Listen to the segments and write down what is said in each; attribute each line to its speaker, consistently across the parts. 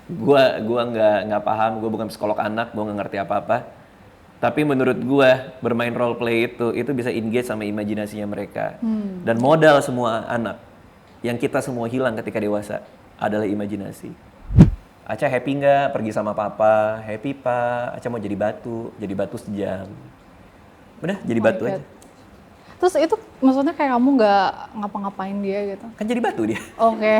Speaker 1: Gua nggak paham, gua bukan psikolog anak, gua nggak ngerti apa-apa. Tapi menurut gua bermain role play itu bisa engage sama imajinasinya mereka. Dan modal semua anak yang kita semua hilang ketika dewasa adalah imajinasi. Aca happy nggak pergi sama papa? Happy pak. Aca mau jadi batu sejam. Udah jadi batu aja.
Speaker 2: Terus itu maksudnya kayak kamu nggak ngapa-ngapain dia gitu?
Speaker 1: Kan jadi batu dia.
Speaker 2: Oke.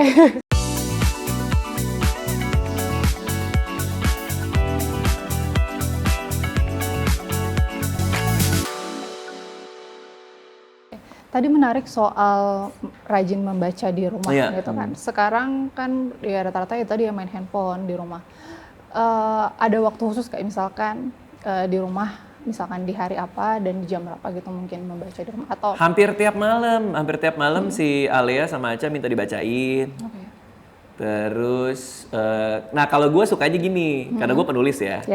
Speaker 2: Tadi menarik soal rajin membaca di rumah gitu kan. Sekarang kan ya rata-rata itu tadi main handphone di rumah. Ada waktu khusus kayak misalkan di rumah, misalkan di hari apa dan di jam berapa gitu mungkin membaca di rumah atau
Speaker 1: hampir tiap malam si Alea sama Aca minta dibacain. Terus nah kalau gue sukanya gini, karena gue penulis ya.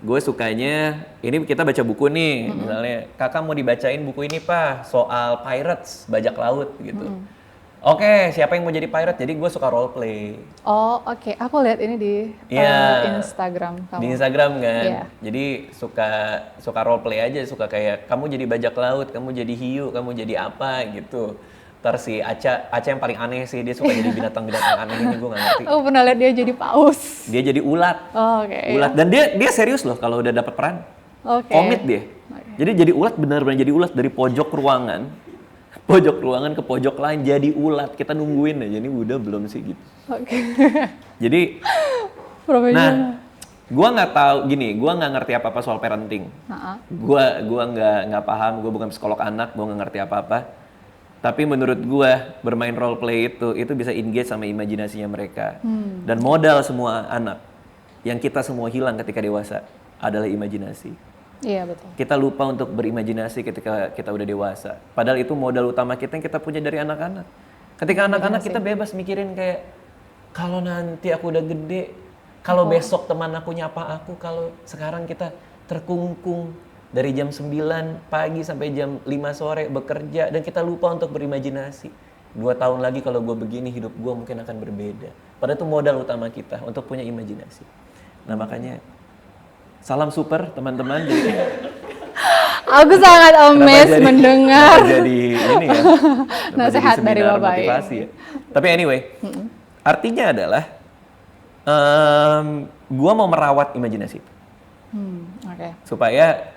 Speaker 1: Gue sukanya, ini kita baca buku nih, misalnya kakak mau dibacain buku ini pak, soal pirates, bajak laut gitu. Oke, siapa yang mau jadi pirate? Jadi gue suka role play.
Speaker 2: Oh oke, aku lihat ini di Instagram kamu.
Speaker 1: Di Instagram kan, jadi suka role play aja, suka kayak kamu jadi bajak laut, kamu jadi hiu, kamu jadi apa gitu. Ntar si Aca yang paling aneh sih, dia suka jadi binatang-binatang aneh ini, gue gak ngerti.
Speaker 2: Aku pernah lihat dia jadi paus.
Speaker 1: Dia jadi ulat. Ulat. Dan dia serius loh kalau udah dapat peran. Komit dia. Jadi jadi ulat, benar-benar jadi ulat dari pojok ruangan ke pojok lain jadi ulat. Kita nungguin aja, ini udah belum sih gitu. Jadi, nah, gue nggak tahu gini, gue nggak ngerti apa-apa soal parenting. Gue nggak paham, gue bukan psikolog anak, gue nggak ngerti apa-apa. Tapi menurut gue bermain role play itu bisa engage sama imajinasinya mereka. Dan modal semua anak yang kita semua hilang ketika dewasa adalah imajinasi.
Speaker 2: Iya betul.
Speaker 1: Kita lupa untuk berimajinasi ketika kita udah dewasa. Padahal itu modal utama kita yang kita punya dari anak-anak. Ketika anak-anak kita bebas mikirin kayak kalau nanti aku udah gede, kalau besok teman aku nyapa aku, kalau sekarang kita terkungkung dari jam 9 pagi sampai jam 5 sore bekerja dan kita lupa untuk berimajinasi. 2 tahun lagi kalau gue begini hidup gue mungkin akan berbeda. Padahal itu modal utama kita untuk punya imajinasi. Nah makanya salam super teman-teman.
Speaker 2: Aku sangat amazed mendengar.
Speaker 1: Jadi ini ya.
Speaker 2: Nasihat dari Bapak
Speaker 1: ya. Tapi anyway, artinya adalah gue mau merawat imajinasi. Supaya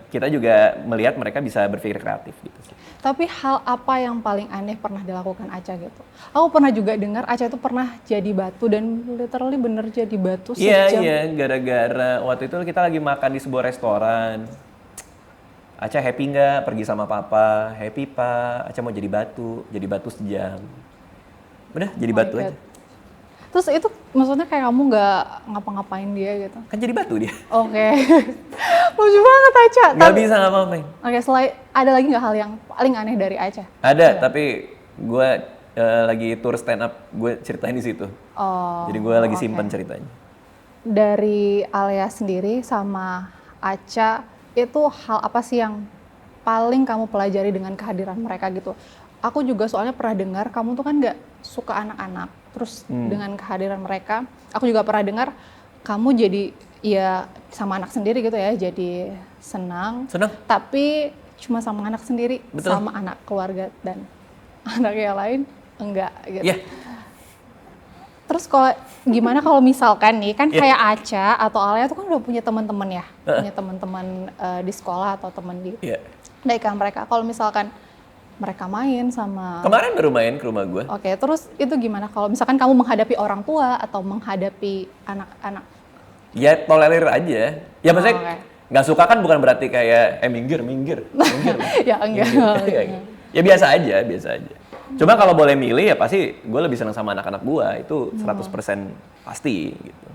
Speaker 1: kita juga melihat mereka bisa berpikir kreatif gitu sih.
Speaker 2: Tapi hal apa yang paling aneh pernah dilakukan Aca gitu? Aku pernah juga dengar Aca itu pernah jadi batu dan literally bener jadi batu sejam.
Speaker 1: Iya, gara-gara waktu itu kita lagi makan di sebuah restoran. Aca happy nggak pergi sama papa? Happy pak. Aca mau jadi batu sejam. Udah jadi batu aja.
Speaker 2: Terus itu maksudnya kayak kamu nggak ngapa-ngapain dia gitu?
Speaker 1: Kan jadi batu dia.
Speaker 2: Lucu banget Aca.
Speaker 1: Nggak bisa ngapa-ngapain.
Speaker 2: Selain ada lagi nggak hal yang paling aneh dari Aca?
Speaker 1: Ada, tapi gue lagi tour stand up, gue ceritain di situ. Jadi gue lagi simpen ceritanya.
Speaker 2: Dari Alea sendiri sama Aca, itu hal apa sih yang paling kamu pelajari dengan kehadiran mereka gitu? Aku juga soalnya pernah dengar kamu tuh kan nggak suka anak-anak. Terus dengan kehadiran mereka, aku juga pernah dengar kamu jadi ya sama anak sendiri gitu ya, jadi senang. Tapi cuma sama anak sendiri, sama anak keluarga dan anak yang lain enggak gitu. Terus gimana kalau misalkan nih kan kayak Aca atau Alea tuh kan udah punya teman-teman ya, punya teman-teman di sekolah atau teman di dekat mereka. Kalau misalkan mereka main sama...
Speaker 1: Kemarin baru main ke rumah gue.
Speaker 2: Terus itu gimana kalau misalkan kamu menghadapi orang tua atau menghadapi anak-anak?
Speaker 1: Ya tolerir aja. Ya maksudnya nggak suka kan bukan berarti kayak minggir.
Speaker 2: Ya enggak.
Speaker 1: Ya biasa aja. Cuma kalau boleh milih ya pasti gue lebih senang sama anak-anak gue. Itu 100% pasti gitu.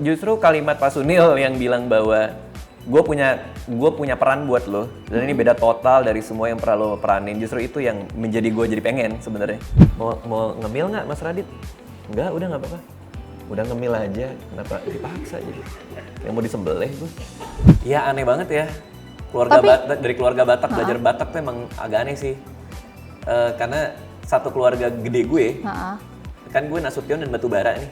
Speaker 1: Justru kalimat Pak Sunil yang bilang bahwa gue punya peran buat lo dan ini beda total dari semua yang pernah lo peranin. Justru itu yang menjadi gue jadi pengen sebenarnya. Mau ngemil nggak Mas Radit? Enggak, udah nggak apa-apa. Udah ngemil aja, kenapa dipaksa jadi? Yang mau disembelih gue. Ya aneh banget ya. Dari keluarga Batak belajar Batak tuh emang agak aneh sih. Karena satu keluarga gede gue Kan gue Nasution dan Batubara nih.